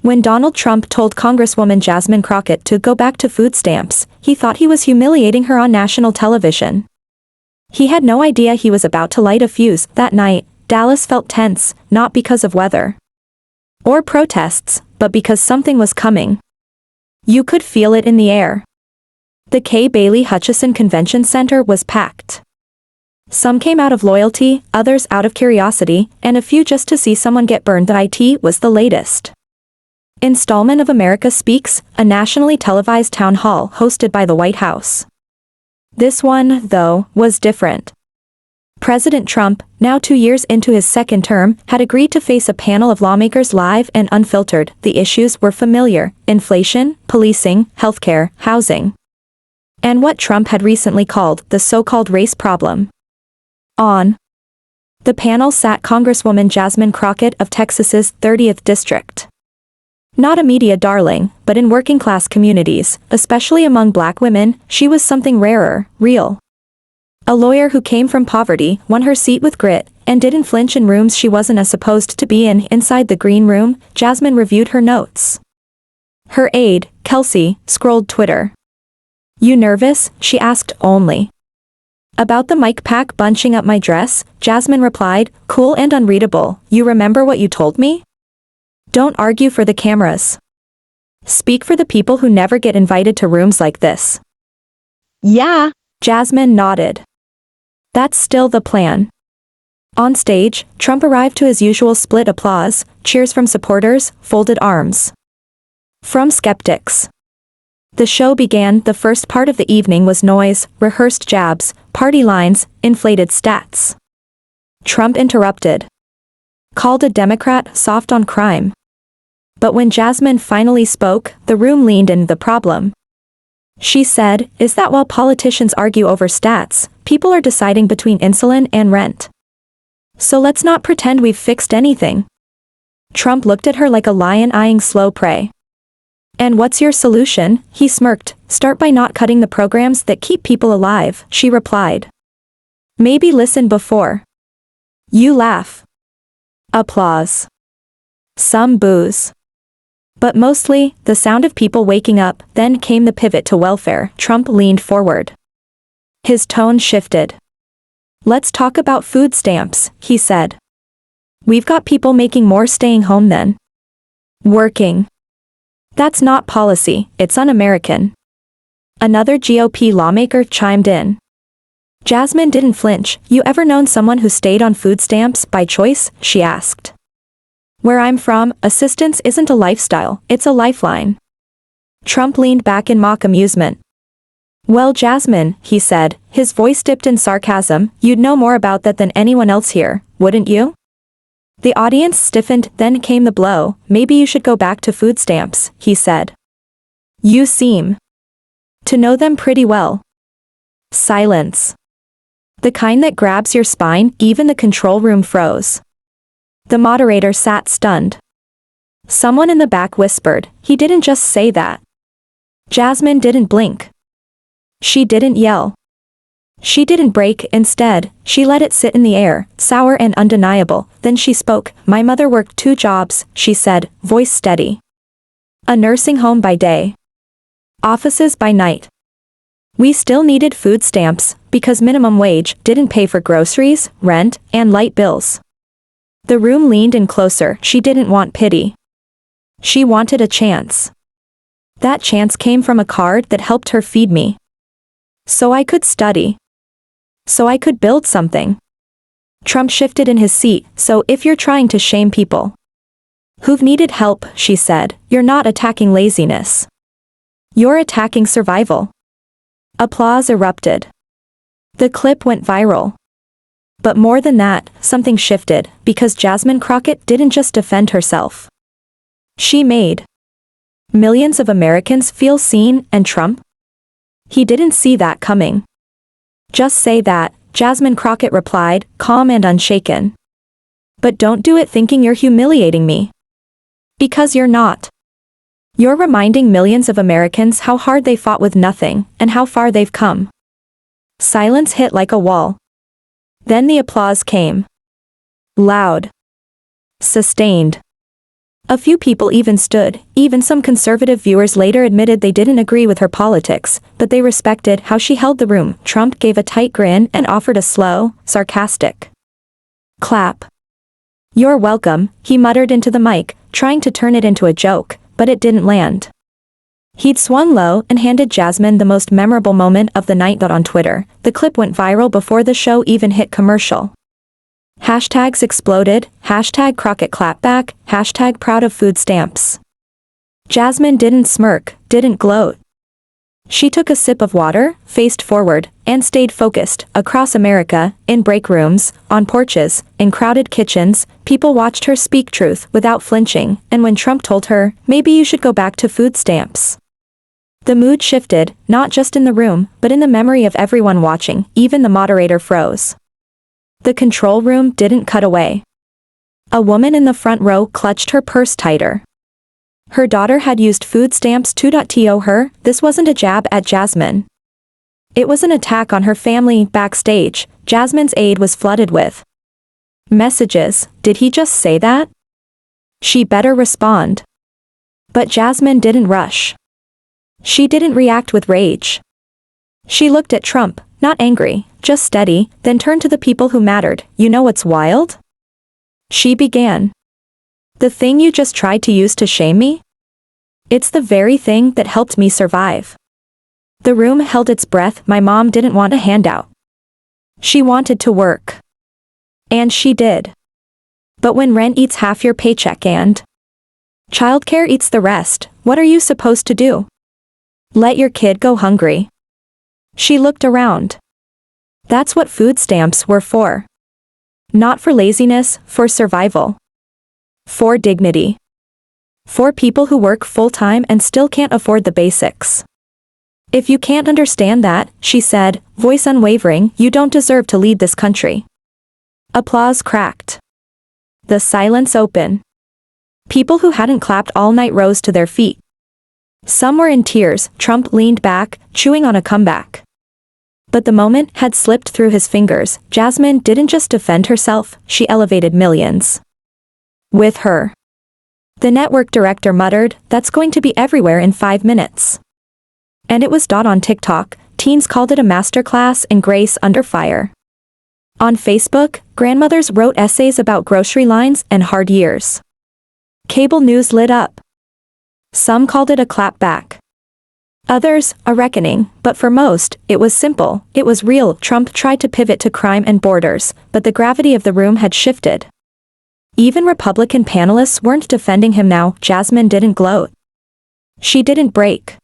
When Donald Trump told Congresswoman Jasmine Crockett to go back to food stamps, he thought he was humiliating her on national television. He had no idea he was about to light a fuse. That night, Dallas felt tense, not because of weather or protests, but because something was coming. You could feel it in the air. The Kay Bailey Hutchison Convention Center was packed. Some came out of loyalty, others out of curiosity, and a few just to see someone get burned. The IT was the latest installment of America Speaks, a nationally televised town hall hosted by the White House. This one, though, was different. President Trump, now 2 years into his second term, had agreed to face a panel of lawmakers live and unfiltered. The issues were familiar: inflation, policing, healthcare, housing, and what Trump had recently called the so-called race problem. On the panel sat Congresswoman Jasmine Crockett of Texas's 30th District. Not a media darling, but in working-class communities, especially among black women, she was something rarer, real. A lawyer who came from poverty, won her seat with grit, and didn't flinch in rooms she wasn't supposed to be in. Inside the green room, Jasmine reviewed her notes. Her aide, Kelsey, scrolled Twitter. "You nervous?" she asked. "Only about the mic pack bunching up my dress," Jasmine replied, cool and unreadable. "You remember what you told me? Don't argue for the cameras. Speak for the people who never get invited to rooms like this." "Yeah," Jasmine nodded. "That's still the plan." On stage, Trump arrived to his usual split applause, cheers from supporters, folded arms from skeptics. The show began. The first part of the evening was noise, rehearsed jabs, party lines, inflated stats. Trump interrupted. Called a Democrat soft on crime. But when Jasmine finally spoke, the room leaned in. "The problem," she said, "is that while politicians argue over stats, people are deciding between insulin and rent. So let's not pretend we've fixed anything." Trump looked at her like a lion eyeing slow prey. "And what's your solution?" he smirked. "Start by not cutting the programs that keep people alive," she replied. "Maybe listen before you laugh." Applause. Some boos. But mostly, the sound of people waking up. Then came the pivot to welfare. Trump leaned forward. His tone shifted. "Let's talk about food stamps," he said. "We've got people making more staying home than working. That's not policy, it's un-American." Another GOP lawmaker chimed in. Jasmine didn't flinch. "You ever known someone who stayed on food stamps by choice?" she asked. "Where I'm from, assistance isn't a lifestyle, it's a lifeline." Trump leaned back in mock amusement. "Well, Jasmine," he said, his voice dipped in sarcasm, "you'd know more about that than anyone else here, wouldn't you?" The audience stiffened. Then came the blow. "Maybe you should go back to food stamps," he said. "You seem to know them pretty well." Silence. The kind that grabs your spine. Even the control room froze. The moderator sat stunned. Someone in the back whispered, "He didn't just say that." Jasmine didn't blink. She didn't yell. She didn't break. Instead, she let it sit in the air, sour and undeniable. Then she spoke. "My mother worked 2 jobs, she said, voice steady. A nursing home by day. Offices by night. We still needed food stamps, because minimum wage didn't pay for groceries, rent, and light bills." The room leaned in closer. She didn't want pity. She wanted a chance. "That chance came from a card that helped her feed me. So I could study. So I could build something." Trump shifted in his seat. "So if you're trying to shame people who've needed help," she said, "you're not attacking laziness. You're attacking survival." Applause erupted. The clip went viral. But more than that, something shifted, because Jasmine Crockett didn't just defend herself. She made millions of Americans feel seen. And Trump? He didn't see that coming. "Just say that," Jasmine Crockett replied, calm and unshaken. "But don't do it thinking you're humiliating me. Because you're not. You're reminding millions of Americans how hard they fought with nothing, and how far they've come." Silence hit like a wall. Then the applause came. Loud. Sustained. A few people even stood. Even some conservative viewers later admitted they didn't agree with her politics, but they respected how she held the room. Trump gave a tight grin and offered a slow, sarcastic clap. "You're welcome," he muttered into the mic, trying to turn it into a joke, but it didn't land. He'd swung low and handed Jasmine the most memorable moment of the night. On Twitter, the clip went viral before the show even hit commercial. Hashtags exploded, hashtag Crockett clapback, hashtag proud of food stamps. Jasmine didn't smirk, didn't gloat. She took a sip of water, faced forward, and stayed focused. Across America, in break rooms, on porches, in crowded kitchens, people watched her speak truth without flinching, and when Trump told her, "Maybe you should go back to food stamps," the mood shifted, not just in the room, but in the memory of everyone watching. Even the moderator froze. The control room didn't cut away. A woman in the front row clutched her purse tighter. Her daughter had used food stamps to her. This wasn't a jab at Jasmine. It was an attack on her family. Backstage, Jasmine's aide was flooded with messages. Did he just say that? She better respond. But Jasmine didn't rush. She didn't react with rage. She looked at Trump, not angry, just steady, then turned to the people who mattered. "You know what's wild?" she began. "The thing you just tried to use to shame me? It's the very thing that helped me survive." The room held its breath. My mom didn't want a handout. She wanted to work. And she did. But when rent eats half your paycheck and childcare eats the rest, what are you supposed to do? Let your kid go hungry? She looked around. That's what food stamps were for. Not for laziness, for survival. For dignity. For people who work full-time and still can't afford the basics. "If you can't understand that," she said, voice unwavering, "you don't deserve to lead this country." Applause cracked. The silence open. People who hadn't clapped all night rose to their feet. Some were in tears. Trump leaned back, chewing on a comeback. But the moment had slipped through his fingers. Jasmine didn't just defend herself, she elevated millions with her. The network director muttered, "That's going to be everywhere in 5 minutes." And it was on TikTok. Teens called it a masterclass in grace under fire. On Facebook, grandmothers wrote essays about grocery lines and hard years. Cable news lit up. Some called it a clapback. Others, a reckoning, but for most, it was simple, it was real. Trump tried to pivot to crime and borders, but the gravity of the room had shifted. Even Republican panelists weren't defending him now. Jasmine didn't gloat. She didn't break.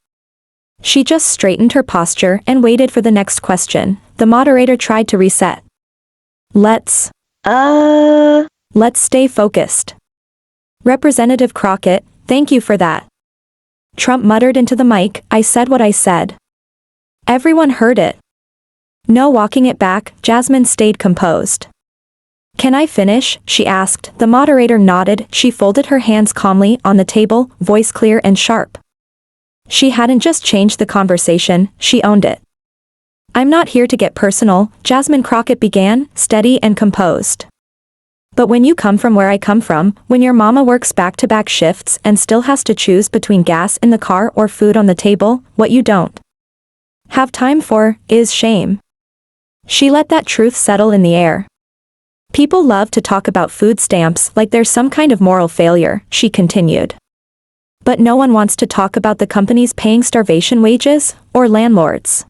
She just straightened her posture and waited for the next question. The moderator tried to reset. Let's stay focused. Representative Crockett, thank you for that. Trump muttered into the mic, "I said what I said." Everyone heard it. No walking it back. Jasmine stayed composed. "Can I finish?" she asked. The moderator nodded. She folded her hands calmly on the table, voice clear and sharp. She hadn't just changed the conversation, she owned it. "I'm not here to get personal," Jasmine Crockett began, steady and composed. "But when you come from where I come from, when your mama works back-to-back shifts and still has to choose between gas in the car or food on the table, what you don't have time for is shame." She let that truth settle in the air. "People love to talk about food stamps like there's some kind of moral failure," she continued. "But no one wants to talk about the companies paying starvation wages, or landlords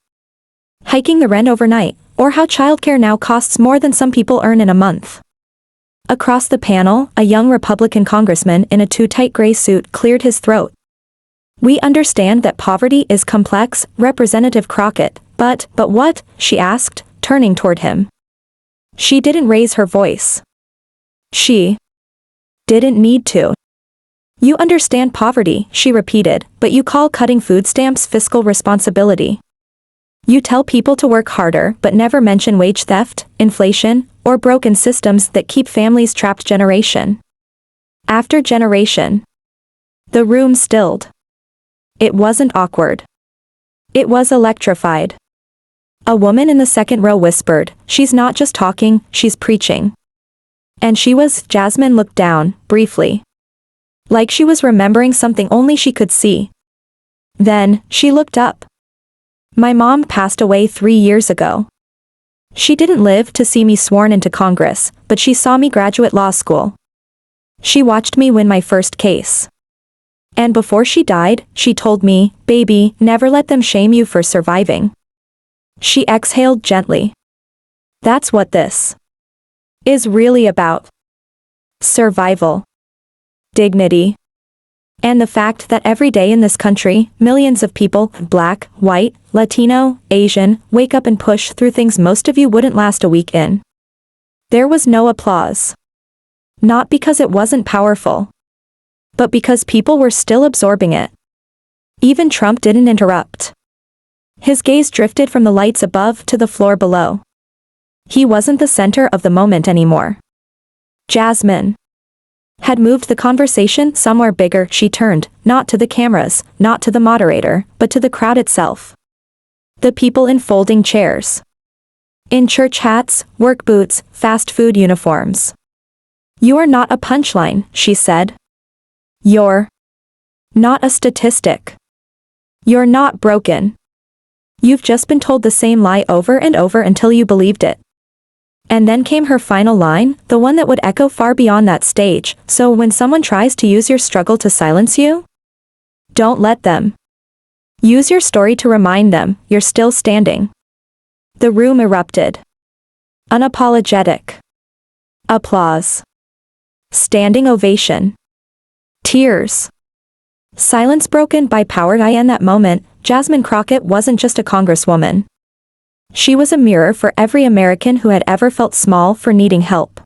hiking the rent overnight, or how childcare now costs more than some people earn in a month." Across the panel, a young Republican congressman in a too-tight gray suit cleared his throat. "We understand that poverty is complex, Representative Crockett, but what?" she asked, turning toward him. She didn't raise her voice. She didn't need to. "You understand poverty," she repeated, "but you call cutting food stamps fiscal responsibility. You tell people to work harder but never mention wage theft, inflation, or broken systems that keep families trapped generation after generation." The room stilled. It wasn't awkward. It was electrified. A woman in the second row whispered, "She's not just talking, she's preaching." And she was. Jasmine looked down, briefly. like she was remembering something only she could see. Then, she looked up. My mom passed away 3 years ago. She didn't live to see me sworn into Congress, but she saw me graduate law school. She watched me win my first case. And before she died, she told me, "Baby, never let them shame you for surviving." She exhaled gently. That's what this is really about. Survival. Dignity. And the fact that every day in this country, millions of people, black, white, Latino, Asian, wake up and push through things most of you wouldn't last a week in. There was no applause. Not because it wasn't powerful, but because people were still absorbing it. Even Trump didn't interrupt. His gaze drifted from the lights above to the floor below. He wasn't the center of the moment anymore. Jasmine had moved the conversation somewhere bigger. She turned, not to the cameras, not to the moderator, but to the crowd itself. The people in folding chairs. In church hats, work boots, fast food uniforms. "You are not a punchline," she said. "You're not a statistic. You're not broken. You've just been told the same lie over and over until you believed it." And then came her final line, the one that would echo far beyond that stage. "So when someone tries to use your struggle to silence you, don't let them. Use your story to remind them you're still standing." The room erupted. Unapologetic applause. Standing ovation. Tears. Silence broken by power. In that moment, Jasmine Crockett wasn't just a congresswoman. She was a mirror for every American who had ever felt small for needing help.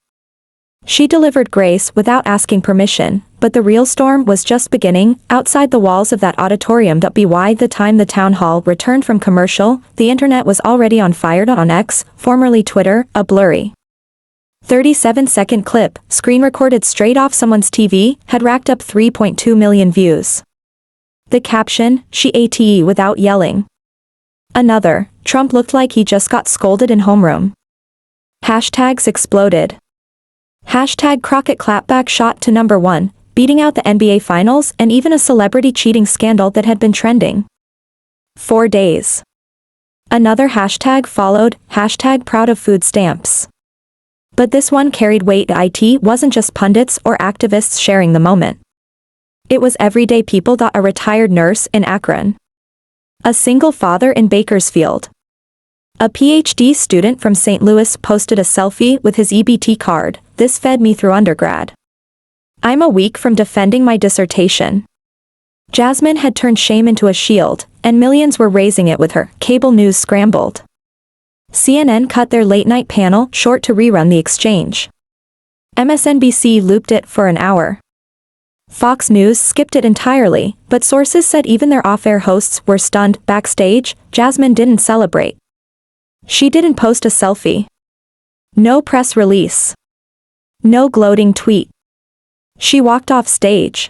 She delivered grace without asking permission, but the real storm was just beginning, outside the walls of that auditorium. By the time the town hall returned from commercial, the internet was already on fire. On X, formerly Twitter, a blurry 37-second clip, screen recorded straight off someone's TV, had racked up 3.2 million views. The caption, "She ate without yelling." Another, "Trump looked like he just got scolded in homeroom." Hashtags exploded. Hashtag Crockett clapback shot to #1, beating out the NBA Finals and even a celebrity cheating scandal that had been trending 4 days. Another hashtag followed, hashtag proud of food stamps. But this one carried weight. It wasn't just pundits or activists sharing the moment. It was everyday people. A retired nurse in Akron. A single father in Bakersfield. A PhD student from St. Louis posted a selfie with his EBT card. "This fed me through undergrad. I'm a week from defending my dissertation." Jasmine had turned shame into a shield, and millions were raising it with her. Cable news scrambled. CNN cut their late-night panel short to rerun the exchange. MSNBC looped it for an hour. Fox News skipped it entirely, but sources said even their off-air hosts were stunned. Backstage, Jasmine didn't celebrate. She didn't post a selfie. No press release. No gloating tweet. She walked off stage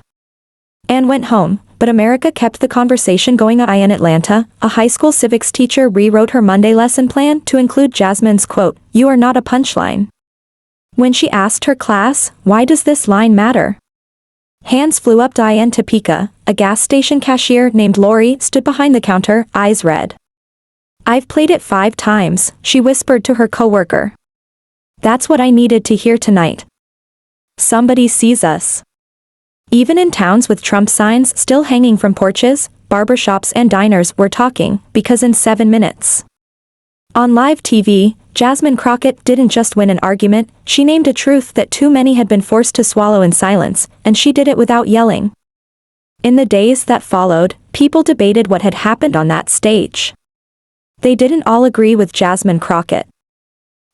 and went home, but America kept the conversation going. In Atlanta, a high school civics teacher rewrote her Monday lesson plan to include Jasmine's quote, "You are not a punchline." When she asked her class, "Why does this line matter?" hands flew up. In Topeka, a gas station cashier named Lori stood behind the counter, eyes red. "I've played it 5 times, she whispered to her coworker. "That's what I needed to hear tonight. Somebody sees us." Even in towns with Trump signs still hanging from porches, barbershops and diners were talking, because in 7 minutes. On live TV, Jasmine Crockett didn't just win an argument, she named a truth that too many had been forced to swallow in silence, and she did it without yelling. In the days that followed, people debated what had happened on that stage. They didn't all agree with Jasmine Crockett.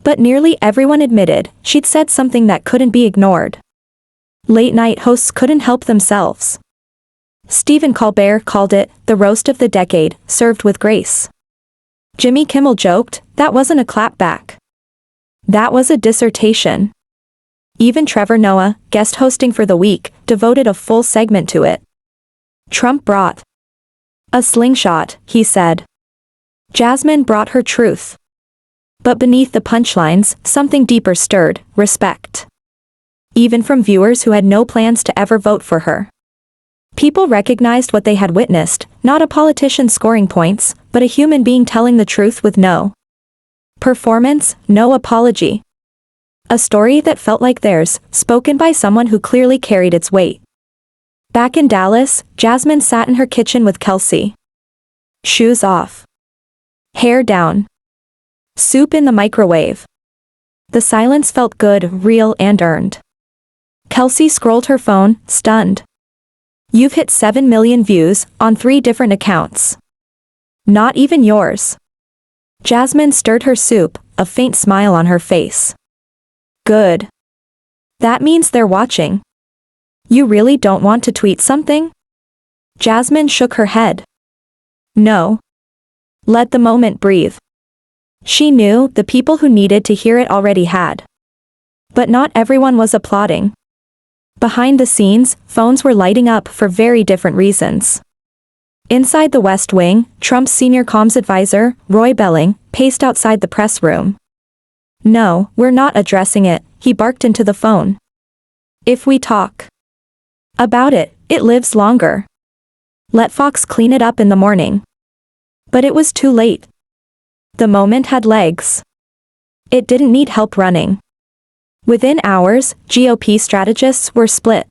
But nearly everyone admitted she'd said something that couldn't be ignored. Late-night hosts couldn't help themselves. Stephen Colbert called it the roast of the decade, served with grace. Jimmy Kimmel joked, that wasn't a clapback. That was a dissertation. Even Trevor Noah, guest hosting for the week, devoted a full segment to it. Trump brought a slingshot, he said. Jasmine brought her truth. But beneath the punchlines, something deeper stirred, respect. Even from viewers who had no plans to ever vote for her. People recognized what they had witnessed, not a politician scoring points, but a human being telling the truth with no performance, no apology. A story that felt like theirs, spoken by someone who clearly carried its weight. Back in Dallas, Jasmine sat in her kitchen with Kelsey. Shoes off. Hair down. Soup in the microwave. The silence felt good, real, and earned. Kelsey scrolled her phone, stunned. You've hit 7 million views, on 3 different accounts. Not even yours. Jasmine stirred her soup, a faint smile on her face. Good. That means they're watching. You really don't want to tweet something? Jasmine shook her head. No. Let the moment breathe. She knew the people who needed to hear it already had. But not everyone was applauding. Behind the scenes, phones were lighting up for very different reasons. Inside the West Wing, Trump's senior comms advisor, Roy Belling, paced outside the press room. No, we're not addressing it, he barked into the phone. If we talk about it, it lives longer. Let Fox clean it up in the morning. But it was too late. The moment had legs. It didn't need help running. Within hours, GOP strategists were split.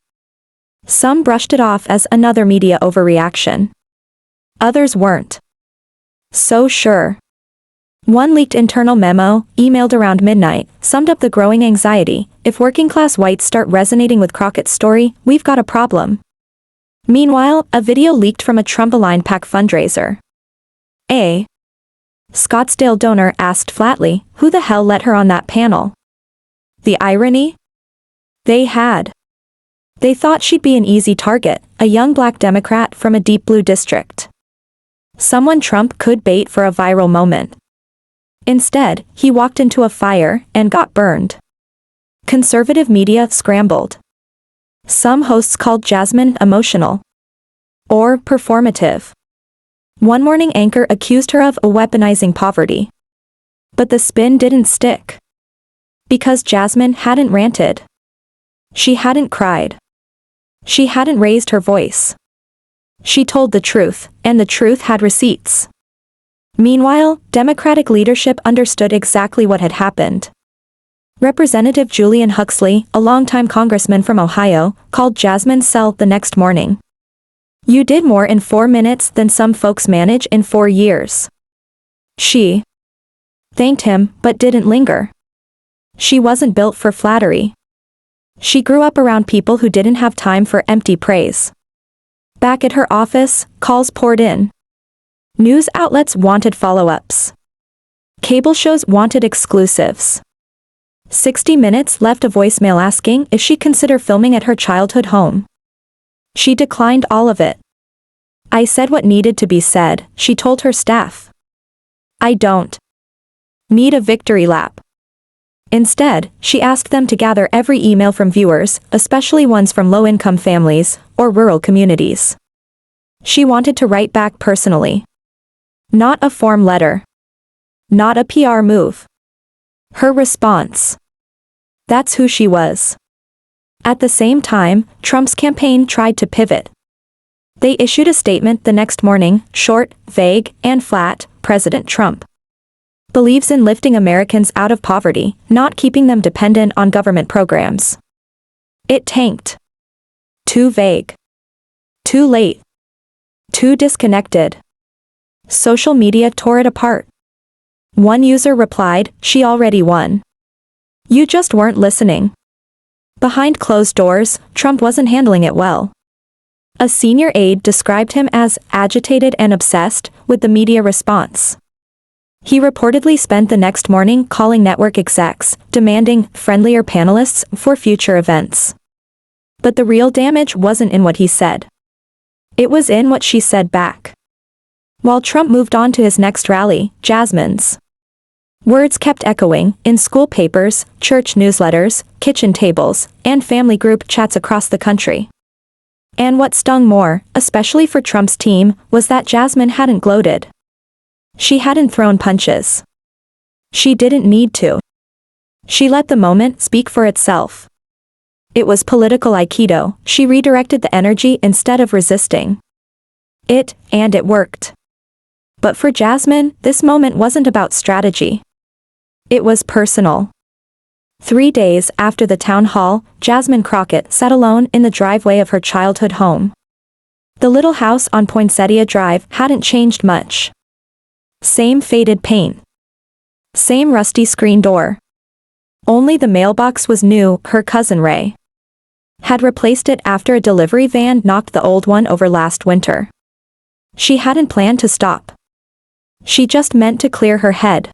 Some brushed it off as another media overreaction. Others weren't so sure. One leaked internal memo, emailed around midnight, summed up the growing anxiety. If working-class whites start resonating with Crockett's story, we've got a problem. Meanwhile, a video leaked from a Trump-aligned PAC fundraiser. A Scottsdale donor asked flatly, who the hell let her on that panel? The irony? They had. They thought she'd be an easy target, a young black Democrat from a deep blue district. Someone Trump could bait for a viral moment. Instead, he walked into a fire and got burned. Conservative media scrambled. Some hosts called Jasmine emotional or performative. One morning anchor accused her of weaponizing poverty. But the spin didn't stick. Because Jasmine hadn't ranted. She hadn't cried. She hadn't raised her voice. She told the truth, and the truth had receipts. Meanwhile, Democratic leadership understood exactly what had happened. Representative Julian Huxley, a longtime congressman from Ohio, called Jasmine's cell the next morning. You did more in 4 minutes than some folks manage in 4 years. She thanked him, but didn't linger. She wasn't built for flattery. She grew up around people who didn't have time for empty praise. Back at her office, calls poured in. News outlets wanted follow-ups. Cable shows wanted exclusives. 60 Minutes left a voicemail asking if she'd consider filming at her childhood home. She declined all of it. I said what needed to be said, she told her staff. I don't need a victory lap. Instead, she asked them to gather every email from viewers, especially ones from low-income families or rural communities. She wanted to write back personally. Not a form letter. Not a PR move. Her response. That's who she was. At the same time, Trump's campaign tried to pivot. They issued a statement the next morning, short, vague, and flat. President Trump believes in lifting Americans out of poverty, not keeping them dependent on government programs. It tanked. Too vague. Too late. Too disconnected. Social media tore it apart. One user replied, she already won. You just weren't listening. Behind closed doors, Trump wasn't handling it well. A senior aide described him as agitated and obsessed with the media response. He reportedly spent the next morning calling network execs, demanding friendlier panelists for future events. But the real damage wasn't in what he said. It was in what she said back. While Trump moved on to his next rally, Jasmine's words kept echoing in school papers, church newsletters, kitchen tables, and family group chats across the country. And what stung more, especially for Trump's team, was that Jasmine hadn't gloated. She hadn't thrown punches. She didn't need to. She let the moment speak for itself. It was political aikido. She redirected the energy instead of resisting it, and it worked. But for Jasmine, this moment wasn't about strategy. It was personal. 3 days after the town hall, Jasmine Crockett sat alone in the driveway of her childhood home. The little house on Poinsettia Drive hadn't changed much. Same faded paint. Same rusty screen door. Only the mailbox was new. Her cousin Ray had replaced it after a delivery van knocked the old one over last winter. She hadn't planned to stop. She just meant to clear her head.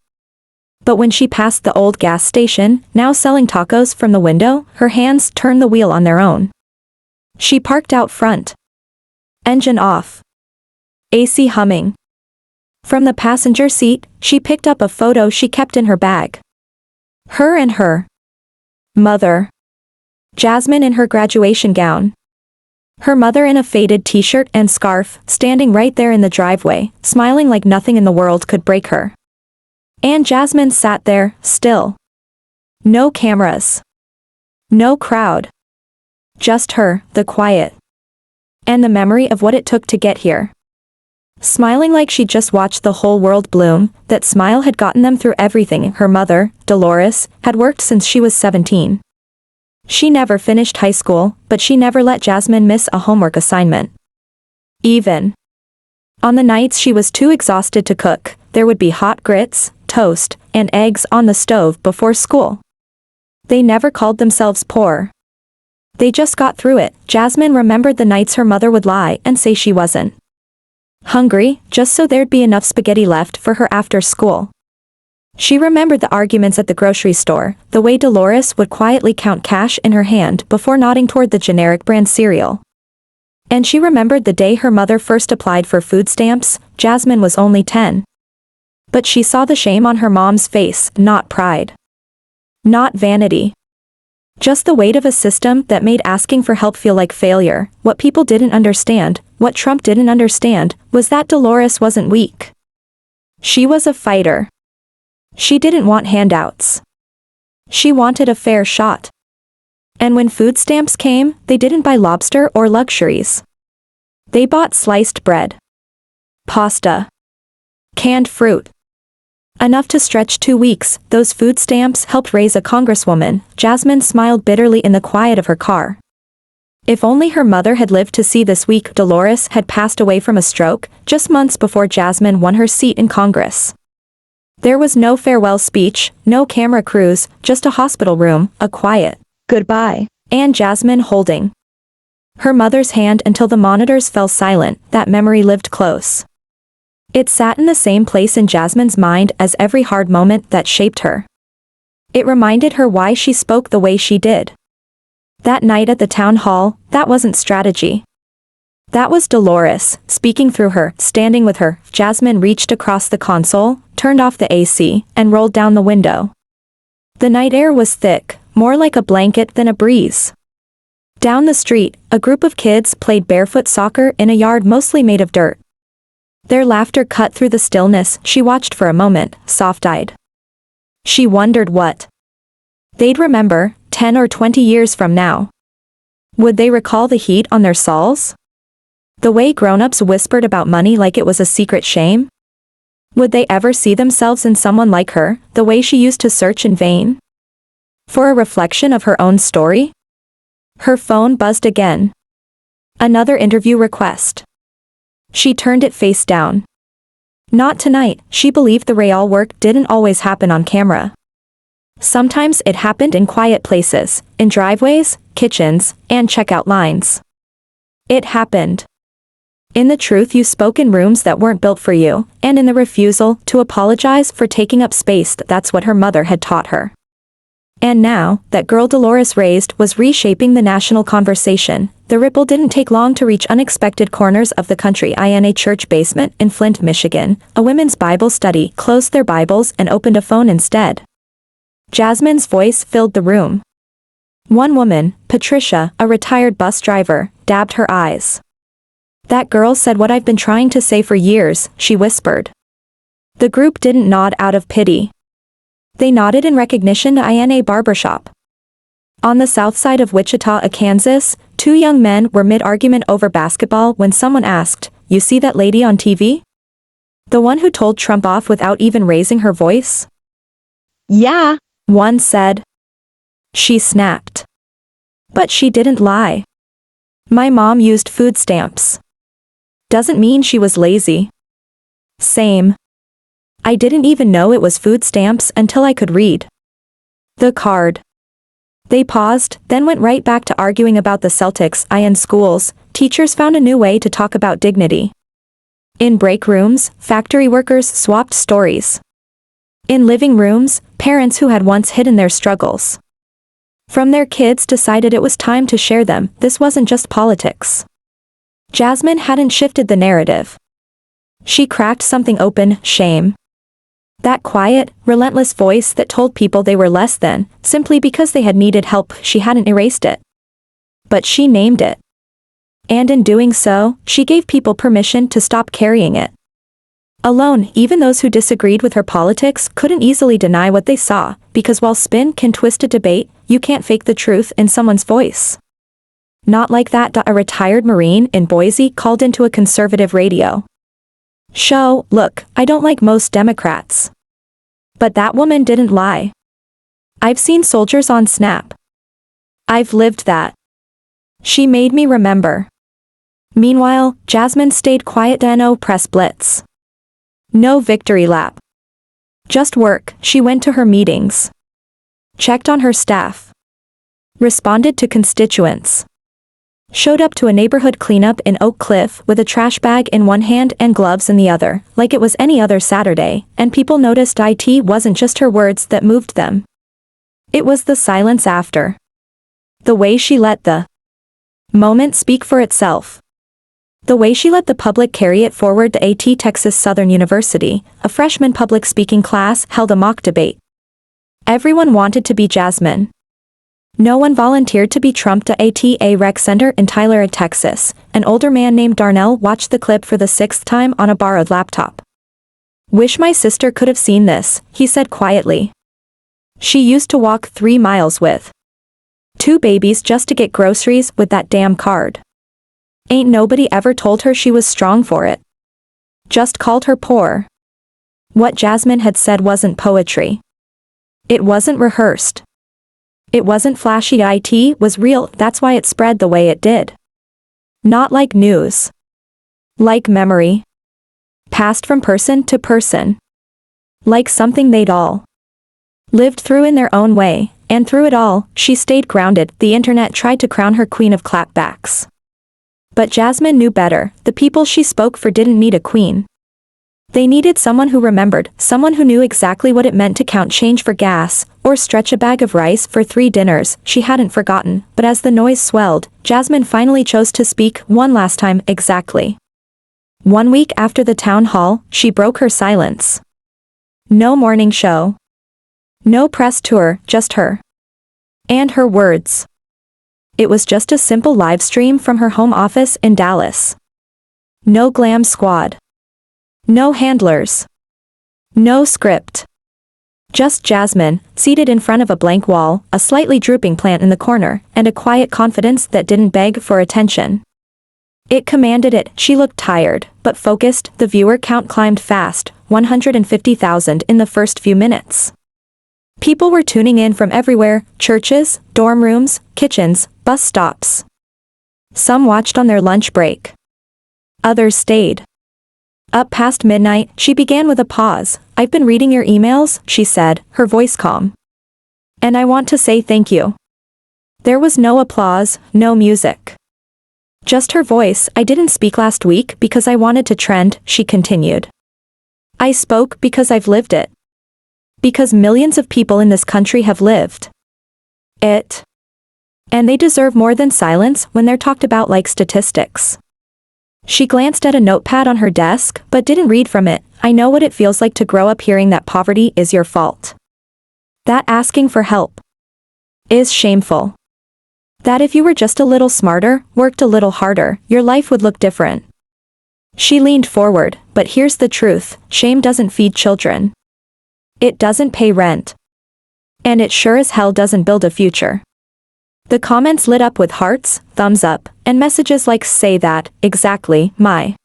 But when she passed the old gas station, now selling tacos from the window, her hands turned the wheel on their own. She parked out front. Engine off. AC humming. From the passenger seat, she picked up a photo she kept in her bag. Her and her mother. Jasmine in her graduation gown. Her mother in a faded t-shirt and scarf, standing right there in the driveway, smiling like nothing in the world could break her. And Jasmine sat there, still. No cameras. No crowd. Just her, the quiet. And the memory of what it took to get here. Smiling like she'd just watched the whole world bloom, that smile had gotten them through everything. Her mother, Dolores, had worked since she was 17. She never finished high school, but she never let Jasmine miss a homework assignment. Even on the nights she was too exhausted to cook, there would be hot grits, toast, and eggs on the stove before school. They never called themselves poor. They just got through it. Jasmine remembered the nights her mother would lie and say she wasn't hungry, just so there'd be enough spaghetti left for her after school. She remembered the arguments at the grocery store, the way Dolores would quietly count cash in her hand before nodding toward the generic brand cereal. And she remembered the day her mother first applied for food stamps. Jasmine was only 10. But she saw the shame on her mom's face, not pride. Not vanity. Just the weight of a system that made asking for help feel like failure. What people didn't understand, what Trump didn't understand, was that Dolores wasn't weak. She was a fighter. She didn't want handouts. She wanted a fair shot. And when food stamps came, they didn't buy lobster or luxuries. They bought sliced bread, pasta, canned fruit. Enough to stretch 2 weeks. Those food stamps helped raise a congresswoman. Jasmine smiled bitterly in the quiet of her car. If only her mother had lived to see this week. Dolores had passed away from a stroke, just months before Jasmine won her seat in Congress. There was no farewell speech, no camera crews, just a hospital room, a quiet goodbye, and Jasmine holding her mother's hand until the monitors fell silent. That memory lived close. It sat in the same place in Jasmine's mind as every hard moment that shaped her. It reminded her why she spoke the way she did. That night at the town hall, that wasn't strategy. That was Dolores, speaking through her, standing with her. Jasmine reached across the console, turned off the AC, and rolled down the window. The night air was thick, more like a blanket than a breeze. Down the street, a group of kids played barefoot soccer in a yard mostly made of dirt. Their laughter cut through the stillness. She watched for a moment, soft-eyed. She wondered what they'd remember, 10 or 20 years from now. Would they recall the heat on their soles? The way grown-ups whispered about money like it was a secret shame? Would they ever see themselves in someone like her, the way she used to search in vain for a reflection of her own story? Her phone buzzed again. Another interview request. She turned it face down. Not tonight. She believed the real work didn't always happen on camera. Sometimes it happened in quiet places, in driveways, kitchens, and checkout lines. It happened in the truth you spoke in rooms that weren't built for you, and in the refusal to apologize for taking up space. That's what her mother had taught her. And now, that girl Dolores raised was reshaping the national conversation. The ripple didn't take long to reach unexpected corners of the country. In a church basement in Flint, Michigan, a women's Bible study closed their Bibles and opened a phone instead. Jasmine's voice filled the room. One woman, Patricia, a retired bus driver, dabbed her eyes. That girl said what I've been trying to say for years, she whispered. The group didn't nod out of pity. They nodded in recognition. In a barbershop. On the south side of Wichita, Kansas, two young men were mid-argument over basketball when someone asked, "You see that lady on TV? The one who told Trump off without even raising her voice?" Yeah, one said. She snapped. But she didn't lie. My mom used food stamps. Doesn't mean she was lazy. Same. I didn't even know it was food stamps until I could read the card. They paused, then went right back to arguing about the Celtics. In schools, teachers found a new way to talk about dignity. In break rooms, factory workers swapped stories. In living rooms, parents who had once hidden their struggles from their kids decided it was time to share them. This wasn't just politics. Jasmine hadn't shifted the narrative. She cracked something open: shame. That quiet, relentless voice that told people they were less than, simply because they had needed help. She hadn't erased it. But she named it. And in doing so, she gave people permission to stop carrying it alone. Even those who disagreed with her politics couldn't easily deny what they saw, because while spin can twist a debate, you can't fake the truth in someone's voice. Not like that. A retired Marine in Boise called into a conservative radio show, "Look, I don't like most Democrats. But that woman didn't lie. I've seen soldiers on Snap. I've lived that. She made me remember." Meanwhile, Jasmine stayed quiet. No press blitz. No victory lap. Just work. She went to her meetings. Checked on her staff. Responded to constituents. Showed up to a neighborhood cleanup in Oak Cliff with a trash bag in one hand and gloves in the other, like it was any other Saturday, and people noticed it wasn't just her words that moved them. It was the silence after. The way she let the moment speak for itself. The way she let the public carry it forward. The Texas Southern University, a freshman public speaking class, held a mock debate. Everyone wanted to be Jasmine. No one volunteered to be Trump. A rec center in Tyler, Texas, an older man named Darnell watched the clip for the 6th time on a borrowed laptop. "Wish my sister could have seen this," he said quietly. "She used to walk 3 miles with 2 babies just to get groceries with that damn card. Ain't nobody ever told her she was strong for it. Just called her poor." What Jasmine had said wasn't poetry. It wasn't rehearsed. It wasn't flashy. It was real. That's why it spread the way it did. Not like news. Like memory. Passed from person to person. Like something they'd all lived through in their own way, and through it all, she stayed grounded. The internet tried to crown her queen of clapbacks. But Jasmine knew better. The people she spoke for didn't need a queen. They needed someone who remembered, someone who knew exactly what it meant to count change for gas, or stretch a bag of rice for 3 dinners. She hadn't forgotten, but as the noise swelled, Jasmine finally chose to speak one last time. Exactly 1 week after the town hall, she broke her silence. No morning show. No press tour, just her. And her words. It was just a simple live stream from her home office in Dallas. No glam squad. No handlers. No script. Just Jasmine, seated in front of a blank wall, a slightly drooping plant in the corner, and a quiet confidence that didn't beg for attention. It commanded it. She looked tired, but focused. The viewer count climbed fast, 150,000 in the first few minutes. People were tuning in from everywhere: churches, dorm rooms, kitchens, bus stops. Some watched on their lunch break. Others stayed up past midnight. She began with a pause. "I've been reading your emails," she said, her voice calm. "And I want to say thank you." There was no applause, no music. Just her voice. "I didn't speak last week because I wanted to trend," she continued. "I spoke because I've lived it. Because millions of people in this country have lived it. And they deserve more than silence when they're talked about like statistics." She glanced at a notepad on her desk, but didn't read from it. "I know what it feels like to grow up hearing that poverty is your fault. That asking for help is shameful. That if you were just a little smarter, worked a little harder, your life would look different." She leaned forward. "But here's the truth, shame doesn't feed children. It doesn't pay rent. And it sure as hell doesn't build a future." The comments lit up with hearts, thumbs up, and messages like "say that, exactly, my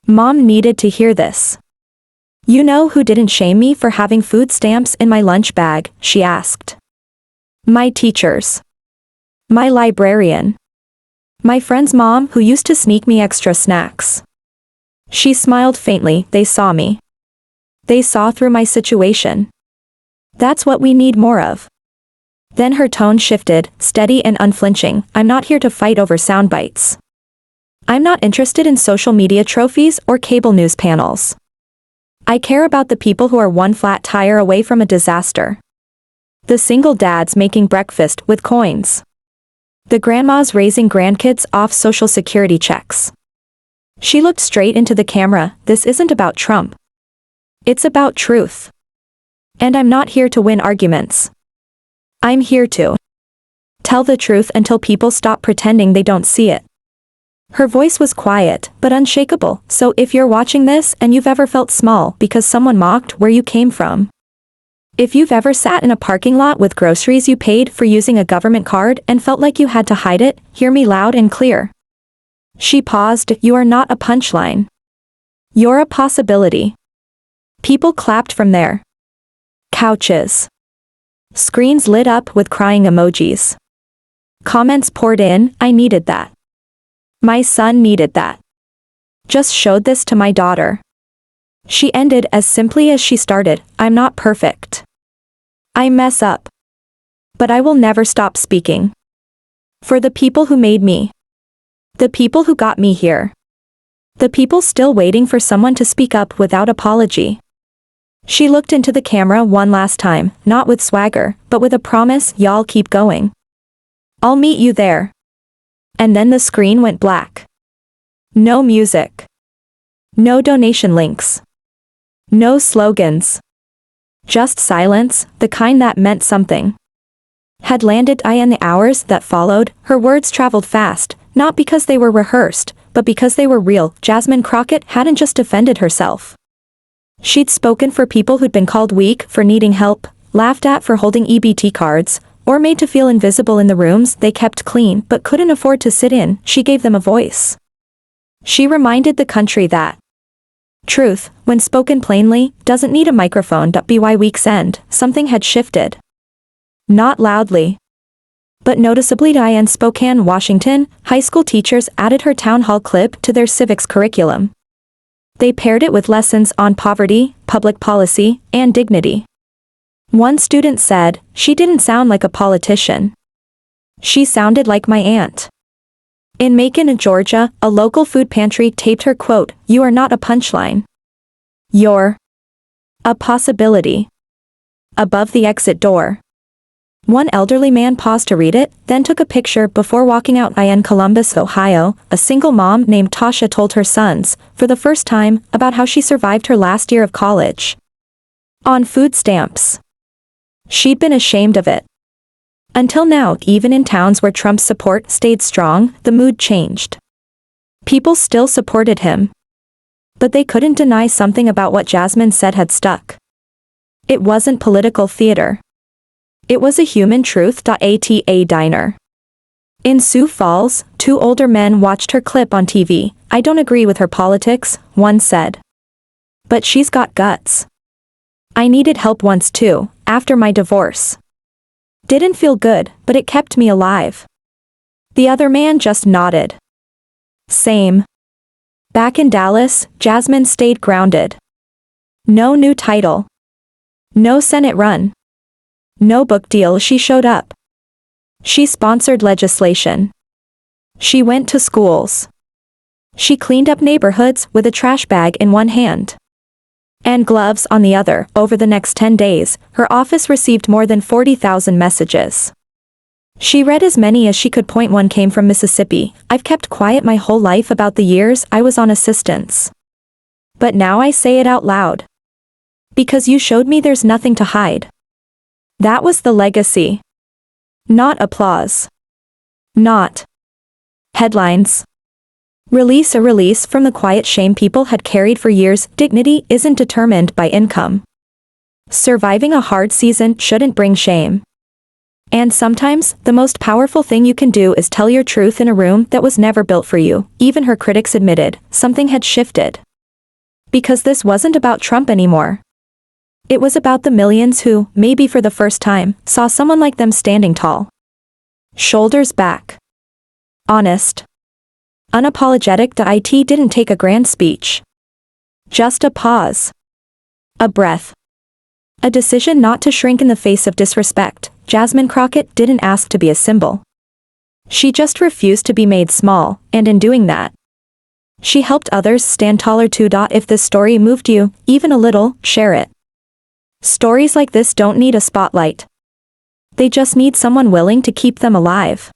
mom needed to hear this." "You know who didn't shame me for having food stamps in my lunch bag?" she asked. "My teachers. My librarian. My friend's mom who used to sneak me extra snacks." She smiled faintly. "They saw me. They saw through my situation. That's what we need more of." Then her tone shifted, steady and unflinching. "I'm not here to fight over sound bites. I'm not interested in social media trophies or cable news panels. I care about the people who are one flat tire away from a disaster. The single dads making breakfast with coins. The grandmas raising grandkids off Social Security checks." She looked straight into the camera. "This isn't about Trump. It's about truth. And I'm not here to win arguments. I'm here to tell the truth until people stop pretending they don't see it." Her voice was quiet, but unshakable. "So if you're watching this and you've ever felt small because someone mocked where you came from, if you've ever sat in a parking lot with groceries you paid for using a government card and felt like you had to hide it, hear me loud and clear." She paused. "You are not a punchline. You're a possibility." People clapped from there. Couches. Screens lit up with crying emojis. Comments poured in. "I needed that. My son needed that. Just showed this to my daughter." She ended as simply as she started. "I'm not perfect. I mess up. But I will never stop speaking. For the people who made me. The people who got me here. The people still waiting for someone to speak up without apology." She looked into the camera one last time, not with swagger, but with a promise. "Y'all keep going. I'll meet you there." And then the screen went black. No music. No donation links. No slogans. Just silence, the kind that meant something. Had landed. In the hours that followed, her words traveled fast, not because they were rehearsed, but because they were real. Jasmine Crockett hadn't just defended herself. She'd spoken for people who'd been called weak for needing help, laughed at for holding EBT cards, or made to feel invisible in the rooms they kept clean but couldn't afford to sit in. She gave them a voice. She reminded the country that truth, when spoken plainly, doesn't need a microphone. By week's end, something had shifted. Not loudly, but noticeably. In Spokane, Washington, high school teachers added her town hall clip to their civics curriculum. They paired it with lessons on poverty, public policy, and dignity. One student said, "She didn't sound like a politician. She sounded like my aunt." In Macon, Georgia, a local food pantry taped her quote, "You are not a punchline. You're a possibility." Above the exit door. One elderly man paused to read it, then took a picture before walking out. In Columbus, Ohio, a single mom named Tasha told her sons, for the first time, about how she survived her last year of college on food stamps. She'd been ashamed of it. Until now, even in towns where Trump's support stayed strong, the mood changed. People still supported him. But they couldn't deny something about what Jasmine said had stuck. It wasn't political theater. It was a human truth. At a diner in Sioux Falls, two older men watched her clip on TV. "I don't agree with her politics," one said. "But she's got guts. I needed help once too, after my divorce. Didn't feel good, but it kept me alive." The other man just nodded. Same. Back in Dallas, Jasmine stayed grounded. No new title. No Senate run. No book deal. She showed up. She sponsored legislation. She went to schools. She cleaned up neighborhoods with a trash bag in one hand and gloves on the other. Over the next 10 days, her office received more than 40,000 messages. She read as many as she could. One came from Mississippi. "I've kept quiet my whole life about the years I was on assistance. But now I say it out loud. Because you showed me there's nothing to hide." That was the legacy. Not applause. Not headlines. Release. A release from the quiet shame people had carried for years. Dignity isn't determined by income. Surviving a hard season shouldn't bring shame. And sometimes, the most powerful thing you can do is tell your truth in a room that was never built for you. Even her critics admitted, something had shifted. Because this wasn't about Trump anymore. It was about the millions who, maybe for the first time, saw someone like them standing tall. Shoulders back. Honest. Unapologetic. The IT didn't take a grand speech. Just a pause. A breath. A decision not to shrink in the face of disrespect. Jasmine Crockett didn't ask to be a symbol. She just refused to be made small, and in doing that, she helped others stand taller too. If this story moved you, even a little, share it. Stories like this don't need a spotlight. They just need someone willing to keep them alive.